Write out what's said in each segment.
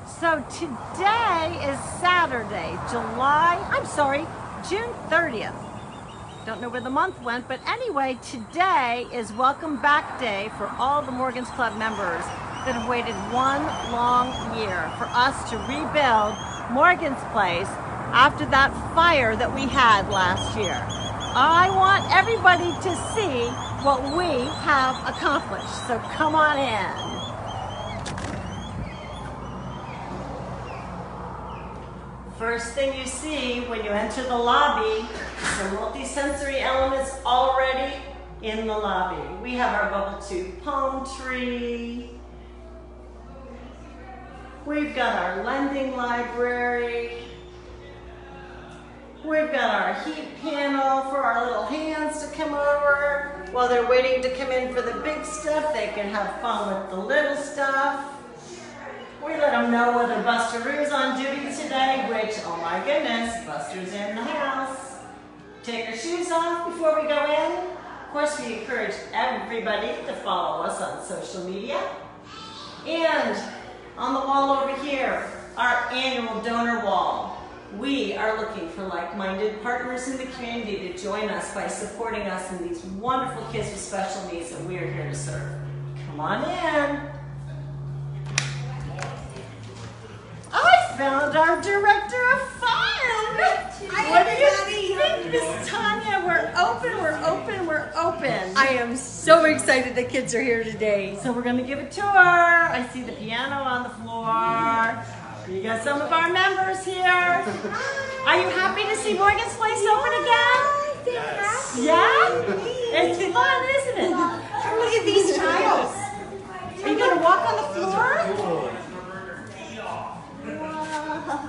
So today is Saturday, June 30th. Don't know where the month went, but anyway, today is Welcome Back Day for all the Morgan's Club members that have waited one long year for us to rebuild Morgan's Place after that fire that we had last year. I want everybody to see what we have accomplished, so come on in. First thing you see when you enter the lobby, the multi-sensory elements already in the lobby. We have our bubble tube palm tree. We've got our lending library. We've got our heat panel for our little hands to come over. While they're waiting to come in for the big stuff, they can have fun with the little stuff. We let them know whether Busteroo's on duty today, which, oh my goodness, Buster's in the house. Take our shoes off before we go in. Of course, we encourage everybody to follow us on social media. And on the wall over here, our annual donor wall. We are looking for like-minded partners in the community to join us by supporting us in these wonderful kids with special needs that we are here to serve. Come on in. I found our director of fun. What do you think, Miss Tanya? We're open. I am so excited the kids are here today. So we're gonna give a tour. I see the piano on the floor. You got some of our members here. Are you happy to see Morgan's Place open again? Yes. Yeah? It's fun, isn't it? Look at these tiles. Are you gonna walk on the floor?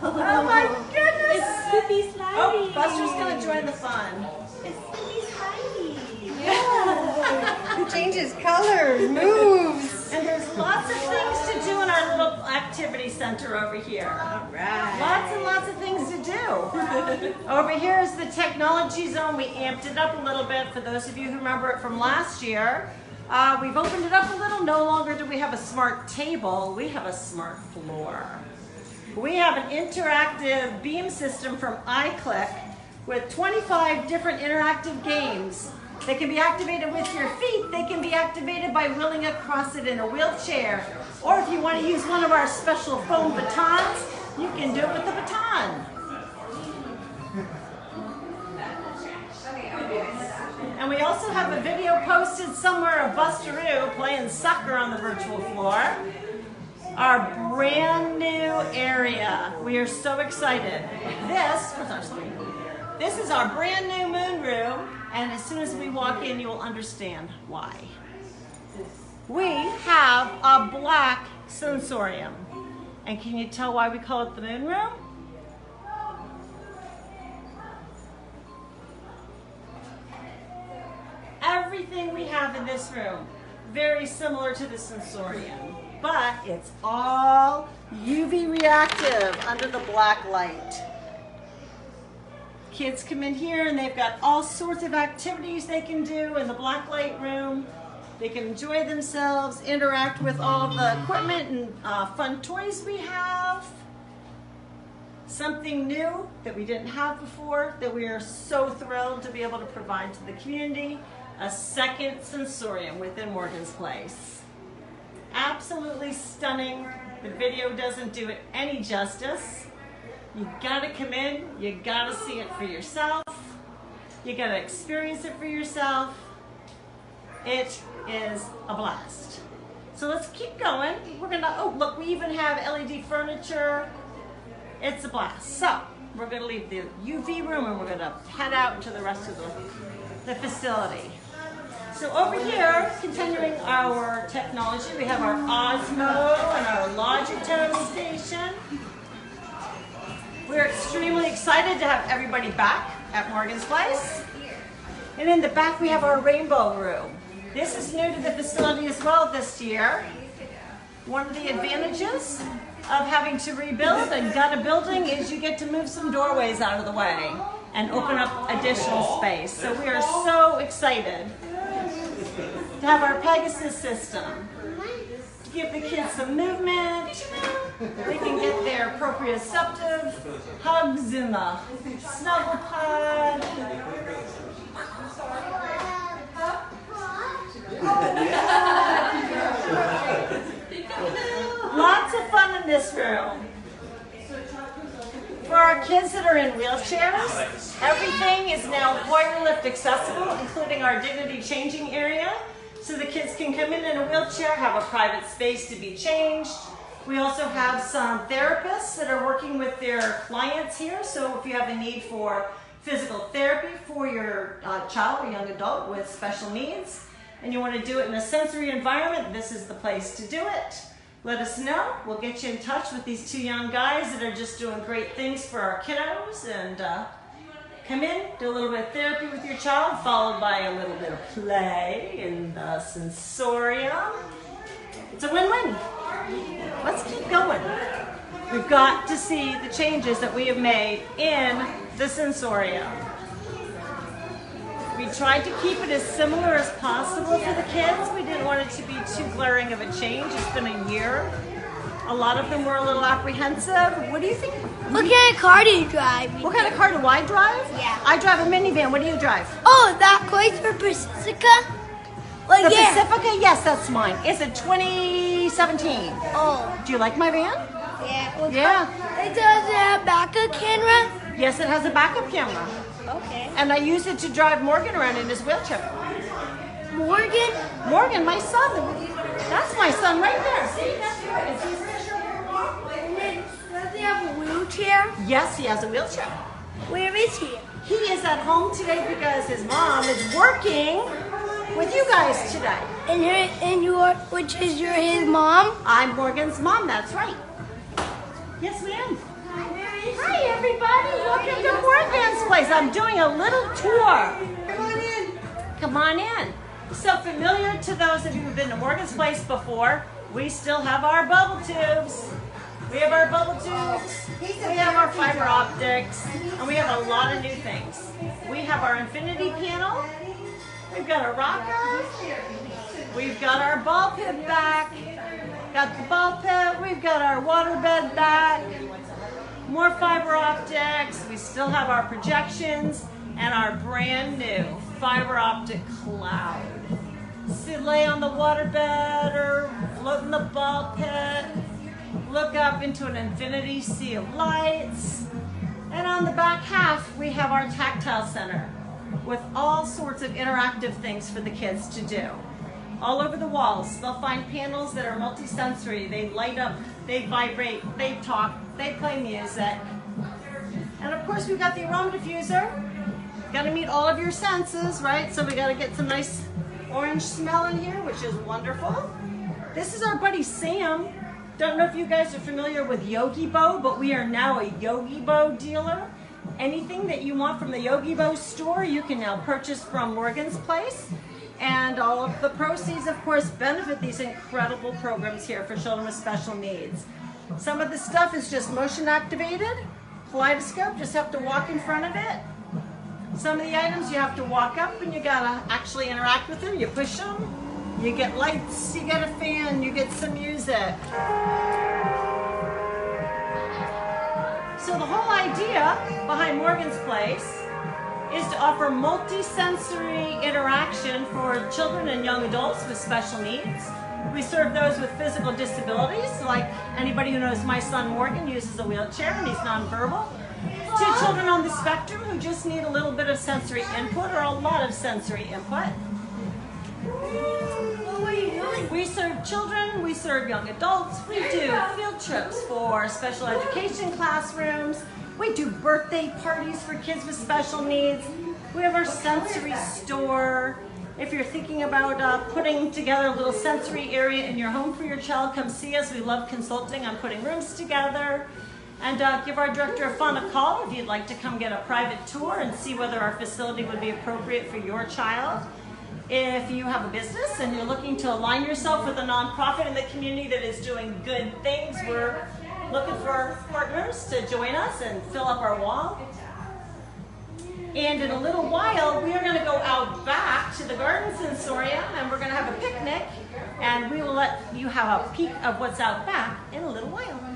Oh my goodness! It's Snoopy Slidey. Oh, Buster's gonna join the fun. It's Snoopy Slidey. Yeah. It changes colors, moves. And there's lots of things to do in our little activity center over here. All right. Lots and lots of things to do. Over here is the technology zone. We amped it up a little bit for those of you who remember it from last year. We've opened it up a little. No longer do we have a smart table. We have a smart floor. We have an interactive beam system from iClick with 25 different interactive games. They can be activated with your feet. They can be activated by wheeling across it in a wheelchair. Or if you want to use one of our special foam batons, you can do it with the baton. And we also have a video posted somewhere of Busteroo playing soccer on the virtual floor. Our brand new area. We are so excited. This is our brand new moon room, and as soon as we walk in, you will understand why. We have a black sensorium. And can you tell why we call it the moon room? Everything we have in this room, very similar to the sensorium. But it's all UV reactive under the black light. Kids come in here and they've got all sorts of activities they can do in the black light room. They can enjoy themselves, interact with all the equipment and fun toys we have. Something new that we didn't have before that we are so thrilled to be able to provide to the community, a second sensorium within Morgan's Place. Absolutely stunning. The video doesn't do it any justice. You gotta come in, you gotta see it for yourself. You gotta experience it for yourself. It is a blast. So let's keep going. We're gonna, oh look, we even have LED furniture. It's a blast. So we're gonna leave the UV room and we're gonna head out to the rest of the facility. So over here, continuing our technology, we have our Osmo and our Logitone station. We're extremely excited to have everybody back at Morgan's Place. And in the back, we have our rainbow room. This is new to the facility as well this year. One of the advantages of having to rebuild and gut a building is you get to move some doorways out of the way and open up additional space. So we are so excited to have our Pegasus system. give the kids some movement. They can get their proprioceptive hugs in the snuggle pod. Lots of fun in this room. For our kids that are in wheelchairs, everything is now Hoyer lift accessible, including our dignity changing area. So the kids can come in a wheelchair, have a private space to be changed. We also have some therapists that are working with their clients here. So if you have a need for physical therapy for your child or young adult with special needs, and you want to do it in a sensory environment, this is the place to do it. Let us know. We'll get you in touch with these two young guys that are just doing great things for our kiddos. And come in, do a little bit of therapy with your child, followed by a little bit of play in the Sensorial. It's a win-win. Let's keep going. We've got to see the changes that we have made in the Sensorial. We tried to keep it as similar as possible for the kids. We didn't want it to be too glaring of a change. It's been a year. A lot of them were a little apprehensive. What do you think? What kind of car do you drive? What kind of car do I drive? Yeah. I drive a minivan. What do you drive? Oh, that place for Pacifica? Like, The yeah. Pacifica? Yes, that's mine. It's a 2017. Oh, Do you like my van? yeah. What Yeah. It doesn't have backup camera? Yes, it has a backup camera. Okay. And I use it to drive Morgan around in his wheelchair. Morgan? Morgan, my son. That's my son right there. See, that's Morgan. See his picture of your mom? Does he have a wheelchair? Yes, he has a wheelchair. Where is he? He is at home today because his mom is working with you guys today. Which is his mom? I'm Morgan's mom, that's right. Yes, ma'am. Hi, everybody. Welcome to Morgan's place. I'm doing a little tour. Come on in. Come on in. So familiar to those of you who've been to Morgan's place before, we still have our bubble tubes. We have our bubble tubes. We have our fiber optics. And we have a lot of new things. We have our infinity panel. We've got a rocker. We've got our ball pit back. Got the ball pit. We've got our water bed back. More fiber optics. We still have our projections and our brand new fiber optic cloud. Sit, lay on the water bed or float in the ball pit. Look up into an infinity sea of lights. And on the back half, we have our tactile center with all sorts of interactive things for the kids to do. All over the walls, they'll find panels that are multisensory. They light up, they vibrate, they talk, they play music. And of course, we've got the aroma diffuser. Got to meet all of your senses, right? So we got to get some nice orange smell in here, which is wonderful. This is our buddy Sam. Don't know if you guys are familiar with Yogi Bo, but we are now a Yogi Bo dealer. Anything that you want from the Yogi Bo store, you can now purchase from Morgan's Place. And all of the proceeds, of course, benefit these incredible programs here for children with special needs. Some of the stuff is just motion activated. Kaleidoscope, just have to walk in front of it. Some of the items you have to walk up and you gotta actually interact with them. You push them, you get lights, you get a fan, you get some music. So the whole idea behind Morgan's Place is to offer multi-sensory interaction for children and young adults with special needs. We serve those with physical disabilities, like anybody who knows my son Morgan uses a wheelchair and he's nonverbal. To children on the spectrum who just need a little bit of sensory input or a lot of sensory input. What were you doing? We serve children, we serve young adults, we do field trips for special education classrooms, we do birthday parties for kids with special needs, we have our sensory store. If you're thinking about putting together a little sensory area in your home for your child, come see us. We love consulting on putting rooms together. And give our director of fun a call if you'd like to come get a private tour and see whether our facility would be appropriate for your child. If you have a business and you're looking to align yourself with a nonprofit in the community that is doing good things, we're looking for partners to join us and fill up our wall. And in a little while, we are going to go out back to the Garden Sensorium and we're going to have a picnic And we will let you have a peek of what's out back in a little while.